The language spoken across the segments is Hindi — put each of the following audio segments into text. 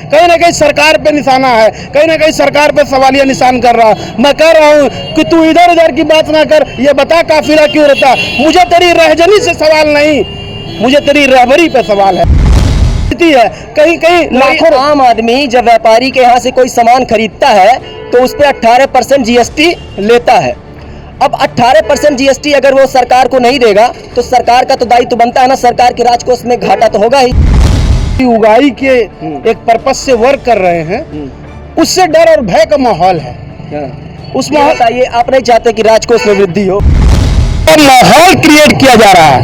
कहीं ना कहीं सरकार पे निशाना है, कहीं ना कहीं सरकार पे सवालिया निशान कर रहा है। मैं कह रहा हूँ कि तू इधर उधर की बात ना कर, ये बता काफिला क्यों रहता। मुझे तेरी रहजनी से सवाल नहीं, मुझे तेरी रहबरी पे सवाल है। है कहीं कहीं लाखों आम आदमी जब व्यापारी के यहाँ से कोई सामान खरीदता है तो उस पर 18% जीएसटी लेता है। अब 18% जीएसटी अगर वो सरकार को नहीं देगा तो सरकार का तो दायित्व बनता है ना, सरकार के राजकोष में घाटा तो होगा ही। उगाई के एक पर्पस से वर्क कर रहे हैं, उससे डर और भय का माहौल है। उस माहौल बताइए, आप नहीं चाहते कि राजकोष में वृद्धि हो? माहौल क्रिएट किया जा रहा है,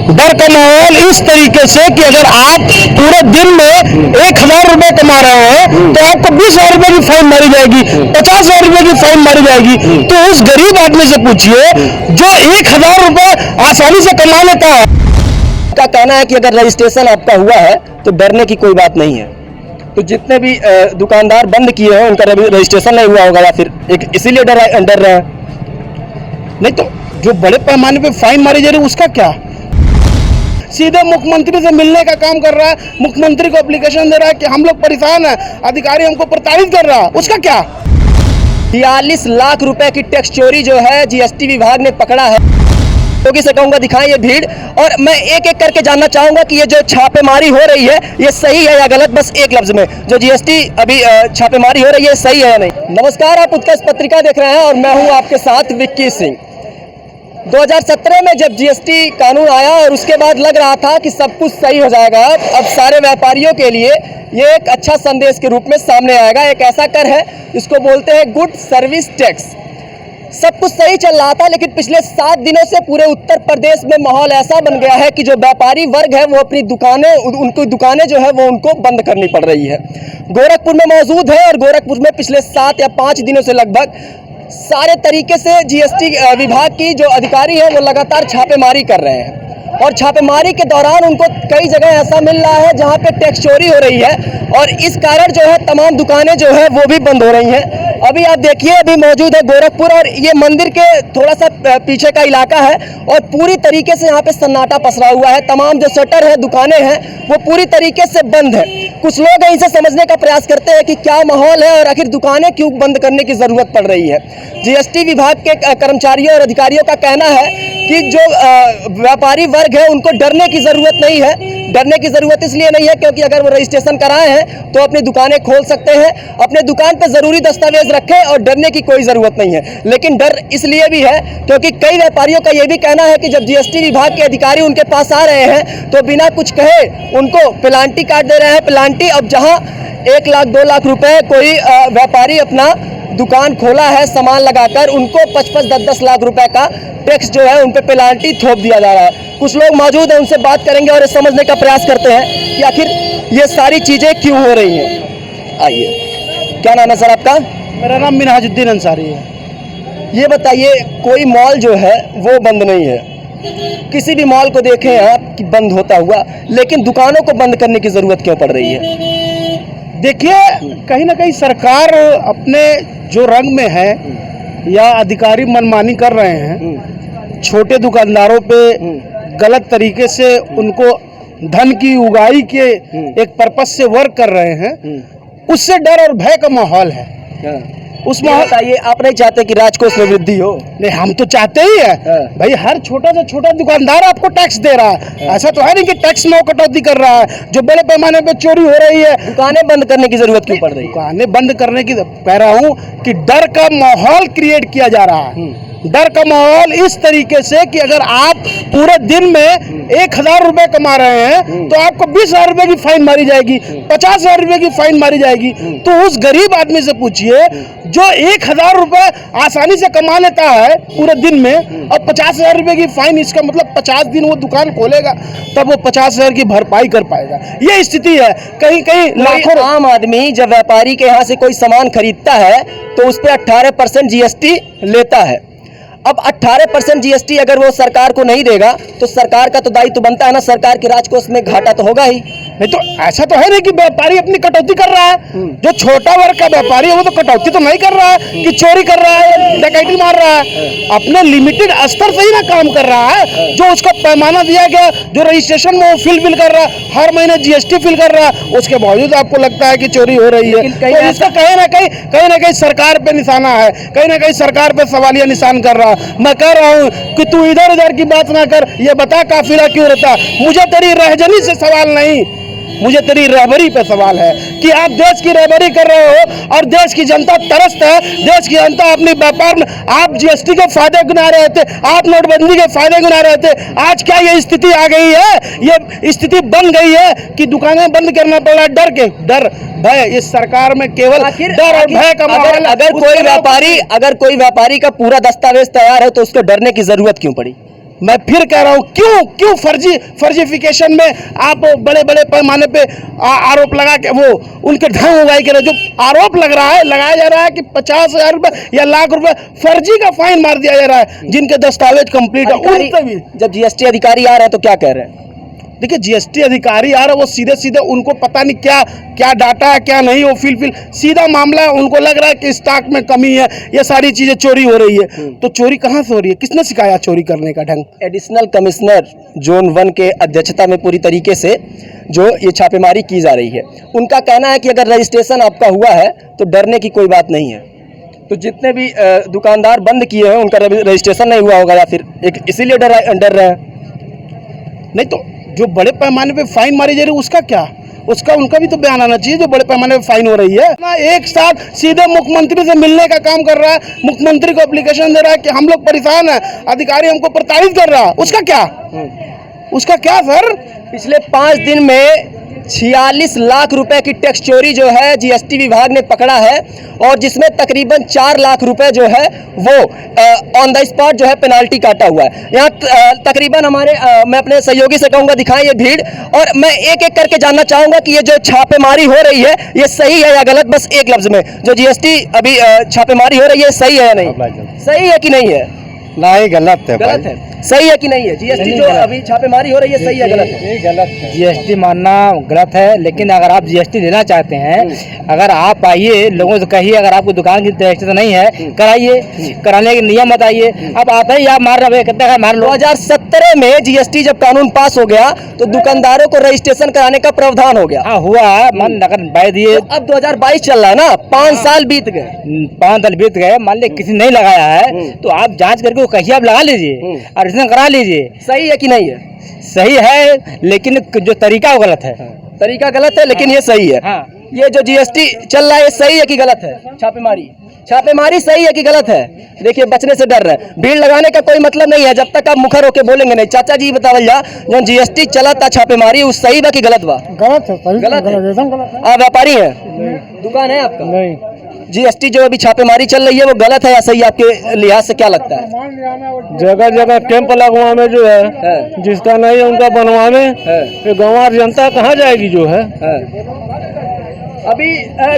डर का माहौल इस तरीके से कि अगर आप पूरे दिन में 1000 रुपए कमा रहे हैं तो आपको 20,000 रुपए की फाइन मारी जाएगी, 50,000 रुपए की फाइन मारी जाएगी। तो उस गरीब आदमी से पूछिए जो 1000 रुपए आसानी से कमा लेता है। का कहना है कि अगर रजिस्ट्रेशन आपका हुआ है तो डरने की कोई बात नहीं है। तो जितने भी दुकानदार बंद किए हैं उनका रजिस्ट्रेशन नहीं हुआ होगा या फिर इसीलिए डर रहे हैं। नहीं तो जो बड़े पैमाने पे फाइन मारी जा रही है उसका क्या? सीधे मुख्यमंत्री से मिलने का काम कर रहा है, मुख्यमंत्री को एप्लीकेशन दे रहा है कि हम लोग परेशान हैं, अधिकारी हमको प्रताड़ित कर रहा है, उसका क्या? 42 लाख रुपए की टैक्स चोरी जो है जीएसटी विभाग ने पकड़ा है। योगी से कहूंगा दिखाएं ये भीड़, और मैं एक एक करके जानना चाहूंगा कि ये जो छापेमारी हो रही है ये सही है या गलत। बस एक लफ्ज में, जो जीएसटी अभी छापेमारी हो रही है सही है या नहीं? नमस्कार, आप उत्कर्ष पत्रिका देख रहे हैं और मैं हूं आपके साथ विक्की सिंह। 2017 में जब जीएसटी कानून आया और उसके बाद लग रहा था कि सब कुछ सही हो जाएगा, अब सारे व्यापारियों के लिए ये एक अच्छा संदेश के रूप में सामने आएगा। एक ऐसा कर है इसको बोलते हैं गुड सर्विस टैक्स। सब कुछ सही चल रहा था, लेकिन पिछले 7 दिनों से पूरे उत्तर प्रदेश में माहौल ऐसा बन गया है कि जो व्यापारी वर्ग है वो अपनी दुकानें, उनकी दुकानें जो है वो उनको बंद करनी पड़ रही है। गोरखपुर में मौजूद है और गोरखपुर में पिछले 7 या 5 दिनों से लगभग सारे तरीके से जीएसटी विभाग की जो अधिकारी हैं वो लगातार छापेमारी कर रहे हैं, और छापेमारी के दौरान उनको कई जगह ऐसा मिल रहा है जहां पे टैक्स चोरी हो रही है, और इस कारण जो है तमाम दुकानें जो है वो भी बंद हो रही हैं। अभी आप देखिए, अभी मौजूद है गोरखपुर और ये मंदिर के थोड़ा सा पीछे का इलाका है और पूरी तरीके से यहाँ पे सन्नाटा पसरा हुआ है। तमाम जो शटर है, दुकानें हैं, वो पूरी तरीके से बंद है। कुछ लोग इनसे समझने का प्रयास करते हैं कि क्या माहौल है और आखिर दुकानें क्यों बंद करने की जरूरत पड़ रही है। जीएसटी विभाग के कर्मचारियों और अधिकारियों का कहना है कि जो व्यापारी वर्ग है उनको डरने की जरूरत नहीं है। डरने की जरूरत इसलिए नहीं है क्योंकि अगर वो रजिस्ट्रेशन कराए हैं तो अपनी दुकानें खोल सकते हैं, अपने दुकान पर जरूरी दस्तावेज रखें और डरने की कोई जरूरत नहीं है। लेकिन डर इसलिए भी है क्योंकि कई व्यापारियों का यह भी कहना है कि जब जीएसटी विभाग के अधिकारी उनके पास आ रहे हैं तो बिना कुछ कहे उनको पेनाल्टी काट दे रहे हैं। पेनाल्टी अब जहां 1 लाख 2 लाख रुपए कोई व्यापारी अपना दुकान खोला है सामान लगाकर, उनको 55-10 लाख रुपए का टैक्स जो है उन पे पेनाल्टी थोप दिया जा रहा है। कुछ लोग मौजूद हैं, उनसे बात करेंगे और समझने का प्रयास करते हैं कि आखिर ये सारी चीजें क्यों हो रही हैं। आइए, क्या नाम है सर आपका? मेरा नाम मिनहाजुद्दीन अंसारी है। ये बताइए, कोई मॉल जो है वो बंद नहीं है, किसी भी मॉल को देखें आप कि बंद होता हुआ, लेकिन दुकानों को बंद करने की जरूरत क्यों पड़ रही है? देखिए, कहीं ना कहीं सरकार अपने जो रंग में है या अधिकारी मनमानी कर रहे हैं, छोटे दुकानदारों पे गलत तरीके से उनको धन की उगाई के एक पर्पस से वर्क कर रहे हैं, उससे डर और भय का माहौल है। उस माहौल, बताइए, आप नहीं चाहते कि राजकोष में वृद्धि हो? नहीं, हम तो चाहते ही है भाई। हर छोटा से छोटा दुकानदार आपको टैक्स दे रहा है, ऐसा तो है नहीं कि टैक्स में कटौती कर रहा है। जो बड़े पैमाने पे चोरी हो रही है, दुकानें बंद करने की जरूरत क्यों पड़ रही है? दुकानें बंद करने की कह रहा हूँ कि डर का माहौल क्रिएट किया जा रहा है। डर का माहौल इस तरीके से कि अगर आप पूरे दिन में 1000 रुपए कमा रहे हैं तो आपको 20,000 रुपए की फाइन मारी जाएगी, 50,000 रुपए की फाइन मारी जाएगी। तो उस गरीब आदमी से पूछिए जो 1000 रुपए आसानी से कमा लेता है पूरे दिन में, और 50,000 रुपए की फाइन, इसका मतलब 50 दिन वो दुकान खोलेगा तब वो 50,000 की भरपाई कर पाएगा। ये स्थिति है। कहीं कहीं लाखों आम आदमी जब व्यापारी के यहाँ से कोई सामान खरीदता है तो उस पर 18% जीएसटी लेता है। अब 18% जीएसटी अगर वो सरकार को नहीं देगा तो सरकार का तो दायित्व बनता है ना, सरकार के राजकोष में घाटा तो होगा ही। नहीं तो ऐसा तो है नहीं कि व्यापारी अपनी कटौती कर रहा है। जो छोटा वर्ग का व्यापारी है वो तो कटौती तो नहीं कर रहा है कि चोरी कर रहा है, डकैती मार रहा है। अपने लिमिटेड स्तर से ही ना काम कर रहा है। जो उसका पैमाना दिया गया, जो रजिस्ट्रेशन में वो फिल कर रहा है, हर महीने जीएसटी फिल कर रहा है, उसके बावजूद आपको लगता है कि चोरी हो रही है। तो इसका कहीं ना कहीं सरकार पे निशाना है, कहीं ना कहीं सरकार पे सवालिया निशान कर रहा है। मैं कह रहा हूँ कि तू इधर उधर की बात ना कर, ये बता काफिला क्यों रहता। मुझे तेरी रहजनी से सवाल नहीं, मुझे तेरी रहबरी पे सवाल है कि आप देश की रहबरी कर रहे हो और देश की जनता तरसत है। देश की जनता अपने व्यापार में, आप जीएसटी के फायदे गिना रहे थे, आप नोटबंदी के फायदे गिना रहे थे। आज क्या ये स्थिति आ गई है, ये स्थिति बन गई है कि दुकानें बंद करना पड़ रहा है डर भय। इस सरकार में केवल डर और भय का माहौल। अगर कोई व्यापारी का पूरा दस्तावेज तैयार है तो उसको डरने की जरूरत क्यों पड़ी? मैं फिर कह रहा हूँ क्यों फर्जीफिकेशन में आप बड़े बड़े पैमाने पे आरोप लगा के वो उनके ढंग उगाई कर जो आरोप लगाया जा रहा है कि 50,000 रुपए या लाख रुपए फर्जी का फाइन मार दिया जा रहा है जिनके दस्तावेज कंप्लीट है। उनसे भी जब जीएसटी अधिकारी आ रहे हैं तो क्या कह रहे हैं? देखिए, जीएसटी अधिकारी आ रहा है, वो सीधे उनको पता नहीं क्या डाटा है क्या नहीं, वो फिल सीधा मामला है। उनको लग रहा है कि स्टॉक में कमी है, ये सारी चीजें चोरी हो रही है। तो चोरी कहाँ से हो रही है? किसने सिखाया चोरी करने का ढंग? एडिशनल कमिश्नर जोन 1 के अध्यक्षता में पूरी तरीके से जो ये छापेमारी की जा रही है, उनका कहना है कि अगर रजिस्ट्रेशन आपका हुआ है तो डरने की कोई बात नहीं है। तो जितने भी दुकानदार बंद किए हैं उनका रजिस्ट्रेशन नहीं हुआ होगा या फिर इसीलिए डर रहे हैं? नहीं तो जो बड़े पैमाने पे फाइन मारी जा रही है उसका क्या, उनका भी तो बयान आना चाहिए। जो बड़े पैमाने पे फाइन हो रही है ना, एक साथ सीधे मुख्यमंत्री से मिलने का काम कर रहा है, मुख्यमंत्री को एप्लीकेशन दे रहा है कि हम लोग परेशान हैं, अधिकारी हमको प्रताड़ित कर रहा है। उसका क्या सर? पिछले 5 दिन में 46 लाख रुपए की टैक्स चोरी जो है जीएसटी विभाग ने पकड़ा है और जिसमें तकरीबन 4 लाख रुपए जो है वो ऑन द स्पॉट जो है पेनाल्टी काटा हुआ है। यहाँ तकरीबन मैं अपने सहयोगी से कहूँगा दिखाएं ये भीड़, और मैं एक एक करके जानना चाहूँगा कि ये जो छापेमारी हो रही है ये सही है या गलत। बस एक लफ्ज में, जो जीएसटी अभी छापेमारी हो रही है सही है या नहीं? सही है कि नहीं है? नहीं, गलत है। सही है कि नहीं है? जीएसटी जो अभी छापेमारी हो रही है सही है गलत है? गलत है। जीएसटी मानना गलत है, लेकिन अगर आप जीएसटी लेना चाहते हैं, अगर आप आइए, लोगों से कहिए अगर आपकी दुकान की रजिस्ट्रेशन नहीं है कराइए, कराने के नियम बताइए। अब आता ही आप मार रहे कितने का मार लो। 2017 में जीएसटी जब कानून पास हो गया तो दुकानदारों को रजिस्ट्रेशन कराने का प्रावधान हो गया। हाँ हुआ, मन अगर बाय दिए। तो अब 2022 चल रहा है ना, 5 साल बीत गए। 5 साल बीत गए, मान ली किसी नहीं लगाया है तो आप जांच करके वो कहिए आप लगा लीजिए और करा लीजिए। सही है कि नहीं है? सही है, लेकिन जो तरीका वो गलत है। तरीका गलत है लेकिन ये सही है। हाँ। ये जो जीएसटी चल रहा है ये सही है कि गलत है? छापेमारी सही है कि गलत है? देखिए, बचने से डर रहे हैं, भीड़ लगाने का कोई मतलब नहीं है जब तक आप मुखर होके बोलेंगे नहीं। चाचा जी बतावल जा, जो जीएसटी चला था छापेमारी, उस सही बा कि गलत बा? गलत है। गलत है। आप व्यापारी हैं? दुकान है आपका? नहीं। जीएसटी जो अभी छापेमारी चल रही है वो गलत है या सही, आपके लिहाज से क्या लगता है? जगह कैंप लगवाने जो है, जिसका नहीं है उनका बनवाने, ये गंवार जनता कहाँ जाएगी जो है। अभी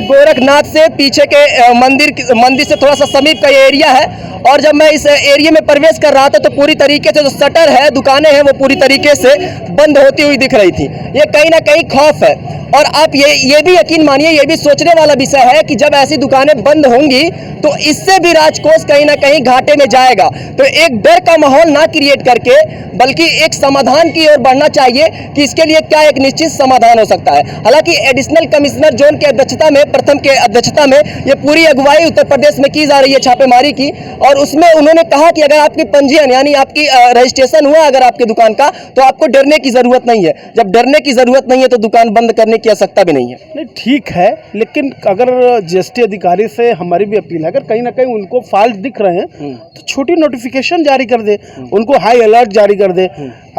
गोरखनाथ से पीछे के मंदिर से थोड़ा सा समीप का ये एरिया है, और जब मैं इस एरिया में प्रवेश कर रहा था तो पूरी तरीके से जो शटर है, दुकानें हैं, वो पूरी तरीके से बंद होती हुई दिख रही थी। ये कहीं ना कहीं खौफ है, और आप ये भी यकीन मानिए, ये भी सोचने वाला विषय है कि जब ऐसी दुकानें बंद होंगी तो इससे भी राजकोष कहीं ना कहीं घाटे में जाएगा। तो एक डर का माहौल ना क्रिएट करके बल्कि एक समाधान की ओर बढ़ना चाहिए कि इसके लिए क्या एक निश्चित समाधान हो सकता है। हालांकि एडिशनल कमिश्नर जोन के अध्यक्षता में, प्रथम के अध्यक्षता में ये पूरी अगुवाई उत्तर प्रदेश में की जा रही है छापेमारी की, और उसमें उन्होंने कहा कि अगर आपकी पंजीयन यानी आपकी रजिस्ट्रेशन हुआ अगर आपकी दुकान का, तो आपको डरने की जरूरत नहीं है। जब डरने की जरूरत नहीं है तो दुकान बंद करने की आवश्यकता भी नहीं है। नहीं, ठीक है, लेकिन अगर जीएसटी अधिकारी से हमारी भी अपील है, अगर कहीं ना कहीं उनको फॉल्ट दिख रहे हैं तो छोटी नोटिफिकेशन जारी कर दे, उनको हाई अलर्ट जारी कर दे।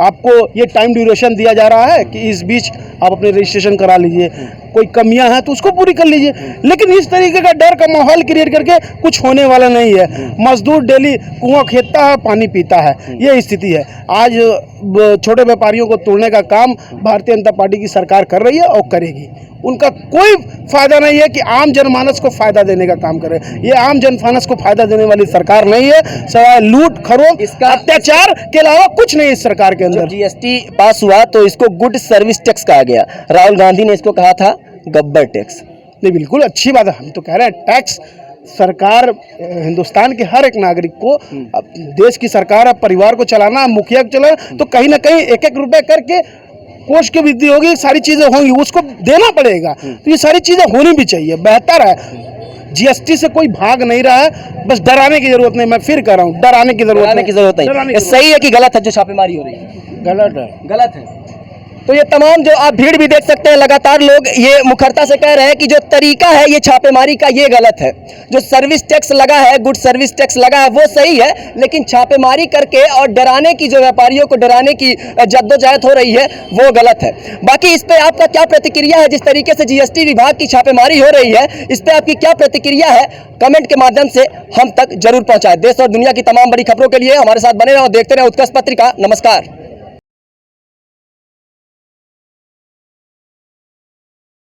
आपको ये टाइम ड्यूरेशन दिया जा रहा है कि इस बीच आप अपने रजिस्ट्रेशन करा लीजिए, कोई कमियां हैं तो उसको पूरी कर लीजिए, लेकिन इस तरीके का डर का माहौल क्रिएट करके कुछ होने वाला नहीं है। मजदूर डेली कुआं खेतता है, पानी पीता है, ये स्थिति है। आज छोटे व्यापारियों को तोड़ने का काम भारतीय जनता पार्टी की सरकार कर रही है और करेगी। उनका कोई फायदा नहीं है कि आम जनमानस को फायदा देने का काम करे। ये आम जनमानस को फायदा देने वाली सरकार नहीं है, सवाल लूट खरोच अत्याचार के अलावा कुछ नहीं इस सरकार के अंदर। जीएसटी पास हुआ तो इसको गुड सर्विस टैक्स कहा गया, राहुल गांधी ने इसको कहा था गब्बर टैक्स। नहीं, बिल्कुल अच्छी बात है। हम तो कह रहे हैं टैक्स सरकार हिंदुस्तान के हर एक नागरिक को, अब देश की सरकार है, परिवार को चलाना, मुखिया को चलाना, तो कहीं ना कहीं एक एक रुपए करके कोष की वृद्धि होगी, सारी चीजें होंगी, उसको देना पड़ेगा। तो ये सारी चीजें होनी भी चाहिए, बेहतर है। जीएसटी से कोई भाग नहीं रहा है, बस डराने की जरूरत नहीं। मैं फिर कह रहा हूँ, डराने की जरूरत डराने की जरूरत डराने नहीं। की ये सही है कि गलत है जो छापेमारी हो रही है? गलत है। गलत है। तो ये तमाम जो आप भीड़ भी देख सकते हैं, लगातार लोग ये मुखरता से कह रहे हैं कि जो तरीका है ये छापेमारी का ये गलत है। जो सर्विस टैक्स लगा है, गुड सर्विस टैक्स लगा है, वो सही है, लेकिन छापेमारी करके और डराने की, जो व्यापारियों को डराने की जद्दोजहद हो रही है, वो गलत है। बाकी इस पे आपका क्या प्रतिक्रिया है? जिस तरीके से जीएसटी विभाग की छापेमारी हो रही है, इस पे आपकी क्या प्रतिक्रिया है? कमेंट के माध्यम से हम तक जरूर पहुंचाएं। देश और दुनिया की तमाम बड़ी खबरों के लिए हमारे साथ बने रहें और देखते रहें उत्कर्ष पत्रिका। नमस्कार।